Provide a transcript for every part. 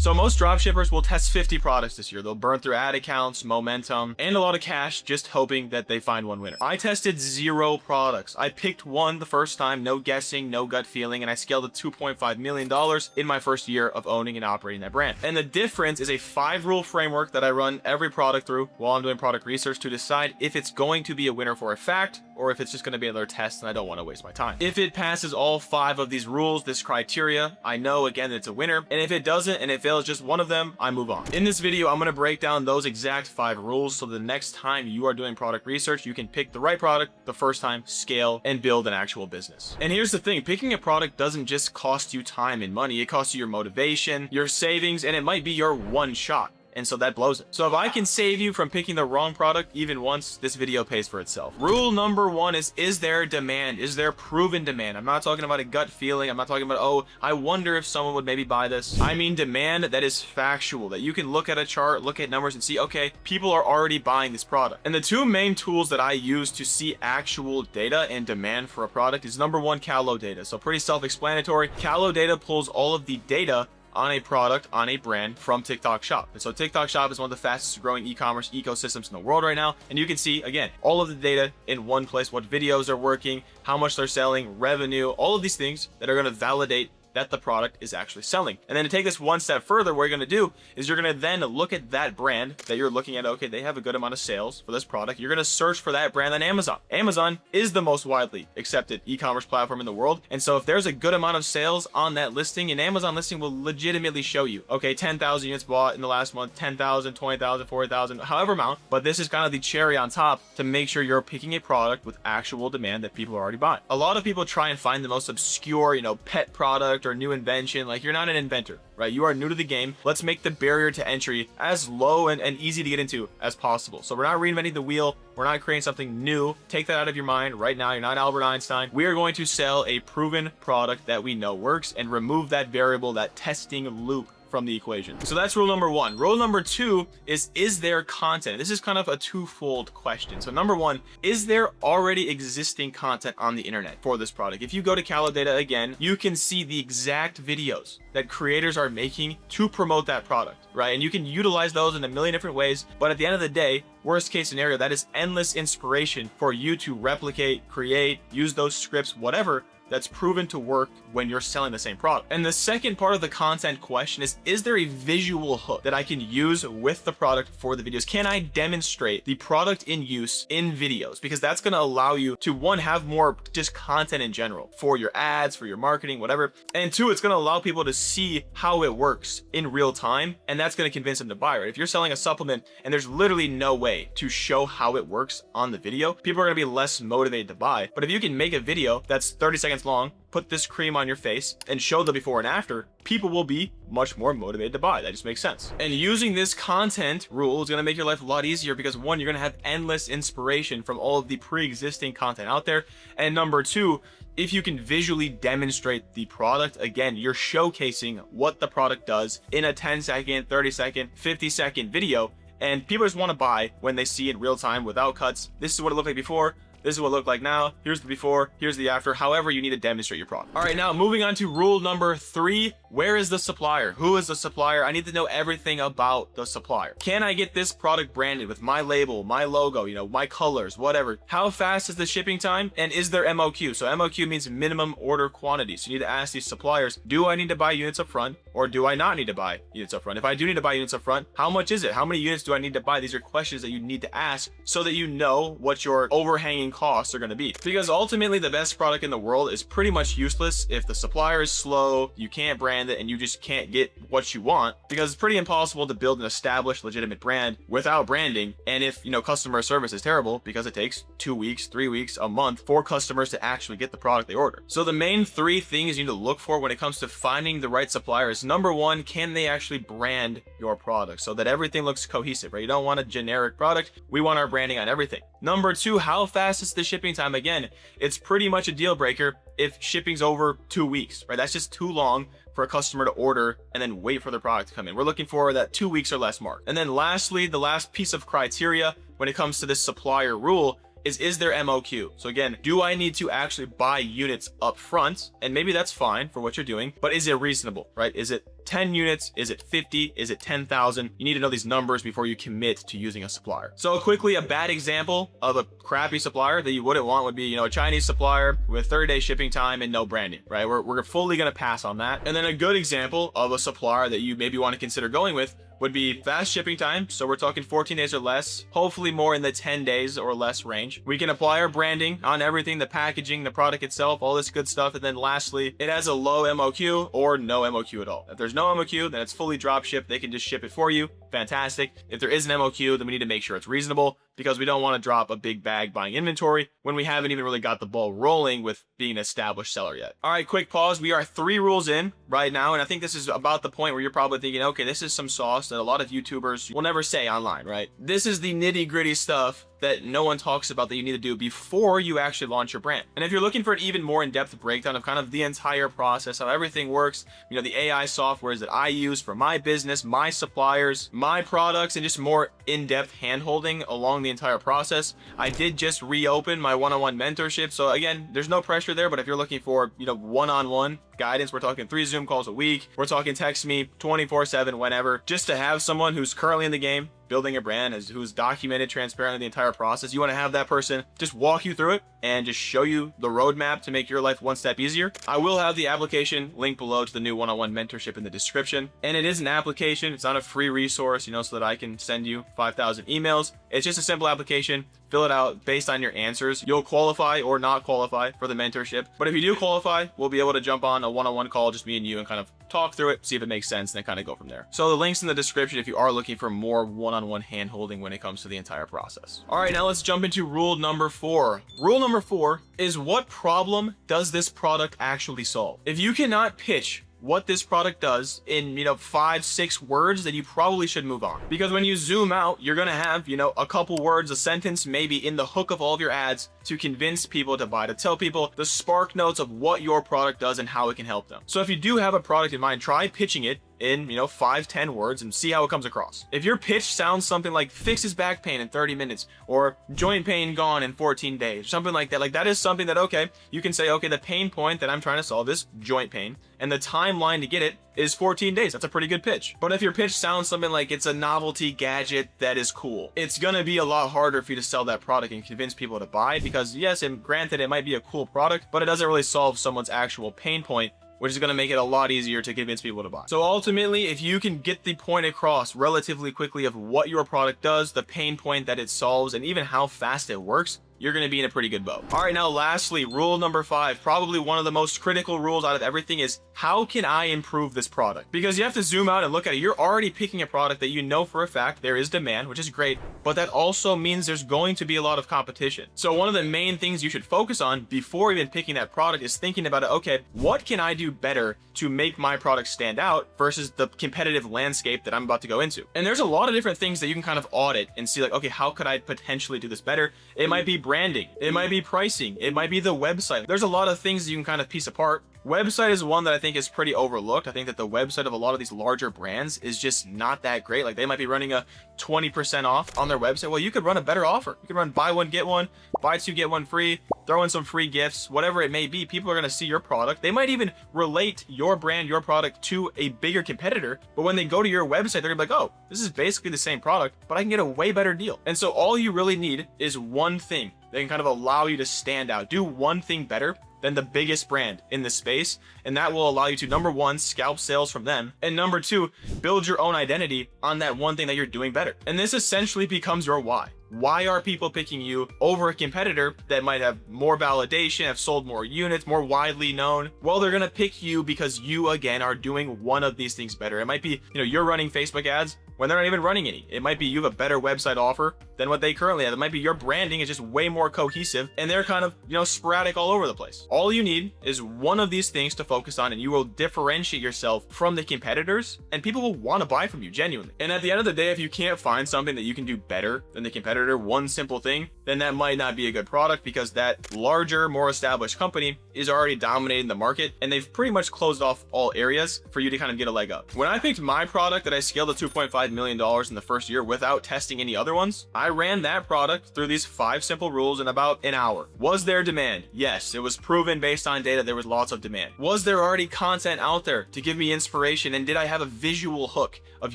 So most dropshippers will test 50 products this year. They'll burn through ad accounts, momentum, and a lot of cash just hoping that they find one winner. I tested 0 products. I picked one the first time, no guessing, no gut feeling, and I scaled to $2.5 million in my first year of owning and operating that brand. And the difference is a 5-rule framework that I run every product through while I'm doing product research to decide if it's going to be a winner for a fact or if it's just going to be another test and I don't want to waste my time. If it passes all 5 of these rules, this criteria, I know again that it's a winner. And if it doesn't and it fails just one of them, I move on. In this video, I'm going to break down those exact 5 rules so the next time you are doing product research, you can pick the right product the first time, scale, and build an actual business. And here's the thing, picking a product doesn't just cost you time and money, it costs you your motivation, your savings, and it might be your one shot. And so that blows it. So if I can save you from picking the wrong product even once, this video pays for itself. Rule number 1 is there demand? Is there proven demand? I'm not talking about a gut feeling. I'm not talking about, oh, I wonder if someone would maybe buy this. I mean demand that is factual, that you can look at a chart, look at numbers and see, okay, people are already buying this product. And the 2 main tools that I use to see actual data and demand for a product is number 1, Callo data. So pretty self-explanatory. Callo data pulls all of the data on a product, on a brand from TikTok Shop. And so TikTok Shop is one of the fastest growing e-commerce ecosystems in the world right now. And you can see, again, all of the data in one place, what videos are working, how much they're selling, revenue, all of these things that are going to validate that the product is actually selling. And then to take this one step further, what you're going to do is you're going to then look at that brand that you're looking at. Okay, they have a good amount of sales for this product. You're going to search for that brand on Amazon. Amazon is the most widely accepted e-commerce platform in the world. And so if there's a good amount of sales on that listing, an Amazon listing will legitimately show you, okay, 10,000 units bought in the last month, 10,000, 20,000, 40,000, however amount. But this is kind of the cherry on top to make sure you're picking a product with actual demand that people are already buying. A lot of people try and find the most obscure, pet product or new invention. Like, you're not an inventor, right? You are new to the game. Let's make the barrier to entry as low and easy to get into as possible. So we're not reinventing the wheel. We're not creating something new. Take that out of your mind right now. You're not Albert Einstein. We are going to sell a proven product that we know works and remove that variable, that testing loop from the equation. So that's rule number 1. Rule number 2 is there content? This is kind of a twofold question. So number 1, is there already existing content on the internet for this product? If you go to Callo data again, you can see the exact videos that creators are making to promote that product, right? And you can utilize those in a million different ways. But at the end of the day, worst case scenario, that is endless inspiration for you to replicate, create, use those scripts, whatever, that's proven to work when you're selling the same product. And the second part of the content question is there a visual hook that I can use with the product for the videos? Can I demonstrate the product in use in videos? Because that's going to allow you to, 1, have more just content in general for your ads, for your marketing, whatever. And 2, it's going to allow people to see how it works in real time. And that's going to convince them to buy, right? If you're selling a supplement and there's literally no way to show how it works on the video, people are going to be less motivated to buy. But if you can make a video that's 30 seconds long, put this cream on your face and show the before and after, people will be much more motivated to buy. That just makes sense. And using this content rule is going to make your life a lot easier because 1, you're going to have endless inspiration from all of the pre-existing content out there. And number 2, if you can visually demonstrate the product, again, you're showcasing what the product does in a 10-second, 30-second, 50-second video. And people just want to buy when they see it in real time without cuts. This is what it looked like before. This is what it looked like now. Here's the before, here's the after. However, you need to demonstrate your product. All right, now moving on to rule number 3. Where is the supplier? Who is the supplier? I need to know everything about the supplier. Can I get this product branded with my label, my logo, my colors, whatever? How fast is the shipping time? And is there MOQ? So MOQ means minimum order quantity. So you need to ask these suppliers, do I need to buy units up front or do I not need to buy units up front? If I do need to buy units up front, how much is it? How many units do I need to buy? These are questions that you need to ask so that you know what your overhanging costs are going to be. Because ultimately the best product in the world is pretty much useless if the supplier is slow, you can't brand it, and you just can't get what you want, because it's pretty impossible to build an established legitimate brand without branding. And if customer service is terrible, because it takes 2 weeks, 3 weeks, a month for customers to actually get the product they order. So the main 3 things you need to look for when it comes to finding the right supplier is number 1, can they actually brand your product so that everything looks cohesive, right? You don't want a generic product. We want our branding on everything. Number 2, how fast is the shipping time? Again, it's pretty much a deal breaker if shipping's over 2 weeks, right? That's just too long for a customer to order and then wait for their product to come in. We're looking for that 2 weeks or less mark. And then lastly, the last piece of criteria when it comes to this supplier rule is there MOQ? So again, do I need to actually buy units up front? And maybe that's fine for what you're doing, but is it reasonable, right? Is it 10 units? Is it 50? Is it 10,000? You need to know these numbers before you commit to using a supplier. So quickly, a bad example of a crappy supplier that you wouldn't want would be, a Chinese supplier with 30-day shipping time and no branding, right? We're fully going to pass on that. And then a good example of a supplier that you maybe want to consider going with would be fast shipping time. So we're talking 14 days or less, hopefully more in the 10 days or less range. We can apply our branding on everything, the packaging, the product itself, all this good stuff. And then lastly, it has a low MOQ or no MOQ at all. If there's no MOQ, then it's fully drop shipped. They can just ship it for you. Fantastic. If there is an MOQ, then we need to make sure it's reasonable, because we don't want to drop a big bag buying inventory when we haven't even really got the ball rolling with being an established seller yet. All right, quick pause. We are 3 rules in right now, and I think this is about the point where you're probably thinking, okay, this is some sauce that a lot of YouTubers will never say online, right? This is the nitty-gritty stuff that no one talks about that you need to do before you actually launch your brand. And if you're looking for an even more in-depth breakdown of kind of the entire process, how everything works, the AI softwares that I use for my business, my suppliers, my products, and just more in-depth hand-holding along the entire process, I did just reopen my one-on-one mentorship. So again, there's no pressure there, but if you're looking for, one-on-one guidance, we're talking 3 Zoom calls a week, we're talking text me 24/7 whenever, just to have someone who's currently in the game, building a brand, who's documented transparently the entire process. You want to have that person just walk you through it and just show you the roadmap to make your life one step easier. I will have the application link below to the new one-on-one mentorship in the description. And it is an application. It's not a free resource, so that I can send you 5,000 emails. It's just a simple application. Fill it out based on your answers. You'll qualify or not qualify for the mentorship. But if you do qualify, we'll be able to jump on a one-on-one call, just me and you, and kind of talk through it, see if it makes sense, and then kind of go from there. So the link's in the description if you are looking for more one-on-one hand-holding when it comes to the entire process. All right, now let's jump into rule number 4. Rule number 4 is, what problem does this product actually solve? If you cannot pitch what this product does in 5-6 words, then you probably should move on. Because when you zoom out, you're gonna have a couple words, a sentence maybe in the hook of all of your ads to convince people to buy, to tell people the spark notes of what your product does and how it can help them. So if you do have a product in mind, try pitching it in 5-10 words and see how it comes across. If your pitch sounds something like fixes back pain in 30 minutes or joint pain gone in 14 days, something like that is something that, okay, you can say, okay, the pain point that I'm trying to solve is joint pain and the timeline to get it is 14 days. That's a pretty good pitch. But if your pitch sounds something like it's a novelty gadget that is cool, it's gonna be a lot harder for you to sell that product and convince people to buy, because yes, and granted, it might be a cool product, but it doesn't really solve someone's actual pain point, which is going to make it a lot easier to convince people to buy. So ultimately, if you can get the point across relatively quickly of what your product does, the pain point that it solves, and even how fast it works, you're going to be in a pretty good boat. All right, now lastly, rule number 5, probably one of the most critical rules out of everything, is how can I improve this product? Because you have to zoom out and look at it. You're already picking a product that you know for a fact there is demand, which is great, but that also means there's going to be a lot of competition. So one of the main things you should focus on before even picking that product is thinking about it, okay, what can I do better to make my product stand out versus the competitive landscape that I'm about to go into? And there's a lot of different things that you can kind of audit and see, like, okay, how could I potentially do this better? It might be branding, it might be pricing, it might be the website. There's a lot of things that you can kind of piece apart. Website is one that I think is pretty overlooked. I think that the website of a lot of these larger brands is just not that great. Like, they might be running a 20% off on their website. Well, you could run a better offer. You could run buy one, get one, buy 2, get 1 free, throw in some free gifts, whatever it may be. People are going to see your product. They might even relate your brand, your product to a bigger competitor. But when they go to your website, they're gonna be like, oh, this is basically the same product, but I can get a way better deal. And so all you really need is one thing that can kind of allow you to stand out. Do one thing better than the biggest brand in the space, and that will allow you to, number 1, scalp sales from them, and number 2, build your own identity on that one thing that you're doing better. And this essentially becomes your why. Why are people picking you over a competitor that might have more validation, have sold more units, more widely known? Well, they're gonna pick you because you, again, are doing one of these things better. It might be, you're running Facebook ads when they're not even running any. It might be you have a better website offer than what they currently have. It might be your branding is just way more cohesive and they're kind of, sporadic all over the place. All you need is one of these things to focus on, and you will differentiate yourself from the competitors, and people will want to buy from you genuinely. And at the end of the day, if you can't find something that you can do better than the competitor, one simple thing, then that might not be a good product, because that larger, more established company is already dominating the market and they've pretty much closed off all areas for you to kind of get a leg up. When I picked my product that I scaled to 2.5 $2.5 million in the first year without testing any other ones? I ran that product through these 5 simple rules in about an hour. Was there demand? Yes, it was proven based on data there was lots of demand. Was there already content out there to give me inspiration, and did I have a visual hook of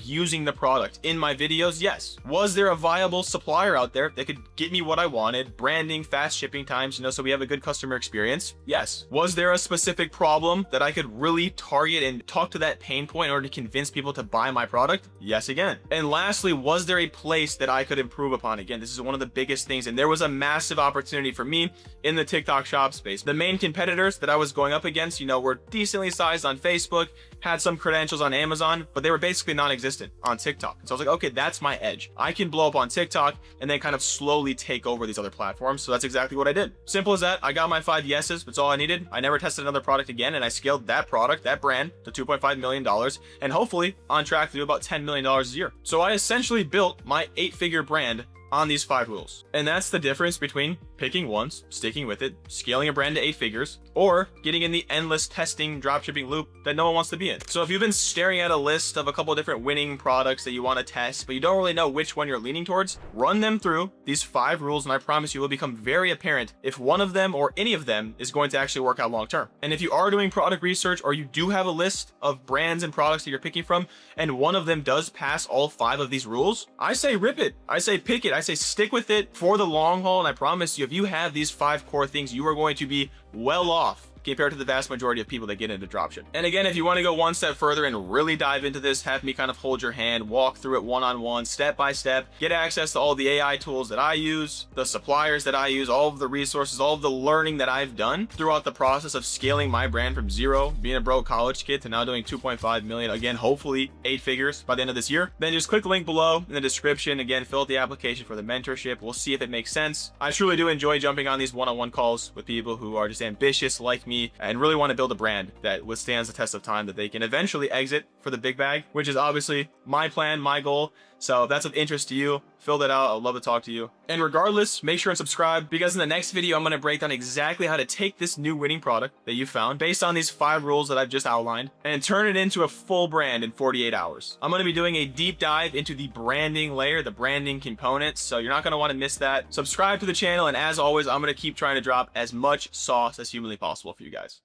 using the product in my videos? Yes. Was there a viable supplier out there that could get me what I wanted, branding, fast shipping times, so we have a good customer experience? Yes. Was there a specific problem that I could really target and talk to that pain point in order to convince people to buy my product? Yes again. And lastly, was there a place that I could improve upon? Again, this is one of the biggest things, and there was a massive opportunity for me in the TikTok shop space. The main competitors that I was going up against, were decently sized on Facebook, had some credentials on Amazon, but they were basically non-existent on TikTok. So I was like, okay, that's my edge. I can blow up on TikTok and then kind of slowly take over these other platforms. So that's exactly what I did. Simple as that. I got my 5 yeses. That's all I needed. I never tested another product again, and I scaled that product, that brand, to $2.5 million, and hopefully on track to do about $10 million a year. So I essentially built my 8-figure brand on these 5 rules. And that's the difference between picking once, sticking with it, scaling a brand to 8 figures, or getting in the endless testing dropshipping loop that no one wants to be in. So if you've been staring at a list of a couple different winning products that you want to test, but you don't really know which one you're leaning towards, run them through these 5 rules, and I promise you will become very apparent if one of them or any of them is going to actually work out long term. And if you are doing product research, or you do have a list of brands and products that you're picking from, and one of them does pass all 5 of these rules, I say rip it. I say pick it. I say stick with it for the long haul, and I promise you, if you have these 5 core things, you are going to be well off compared to the vast majority of people that get into dropship. And again, if you want to go one step further and really dive into this, have me kind of hold your hand, walk through it one-on-one, step by step, get access to all the AI tools that I use, the suppliers that I use, all of the resources, all of the learning that I've done throughout the process of scaling my brand from 0, being a broke college kid, to now doing 2.5 million, again, hopefully 8 figures by the end of this year, then just click the link below in the description. Again, fill out the application for the mentorship. We'll see if it makes sense. I truly do enjoy jumping on these one-on-one calls with people who are just ambitious like me and really want to build a brand that withstands the test of time, that they can eventually exit for the big bag, which is obviously my plan, my goal. So if that's of interest to you, fill that out. I'd love to talk to you. And regardless, make sure and subscribe, because in the next video, I'm going to break down exactly how to take this new winning product that you found based on these 5 rules that I've just outlined and turn it into a full brand in 48 hours. I'm going to be doing a deep dive into the branding layer, the branding components. So you're not going to want to miss that. Subscribe to the channel. And as always, I'm going to keep trying to drop as much sauce as humanly possible for you guys.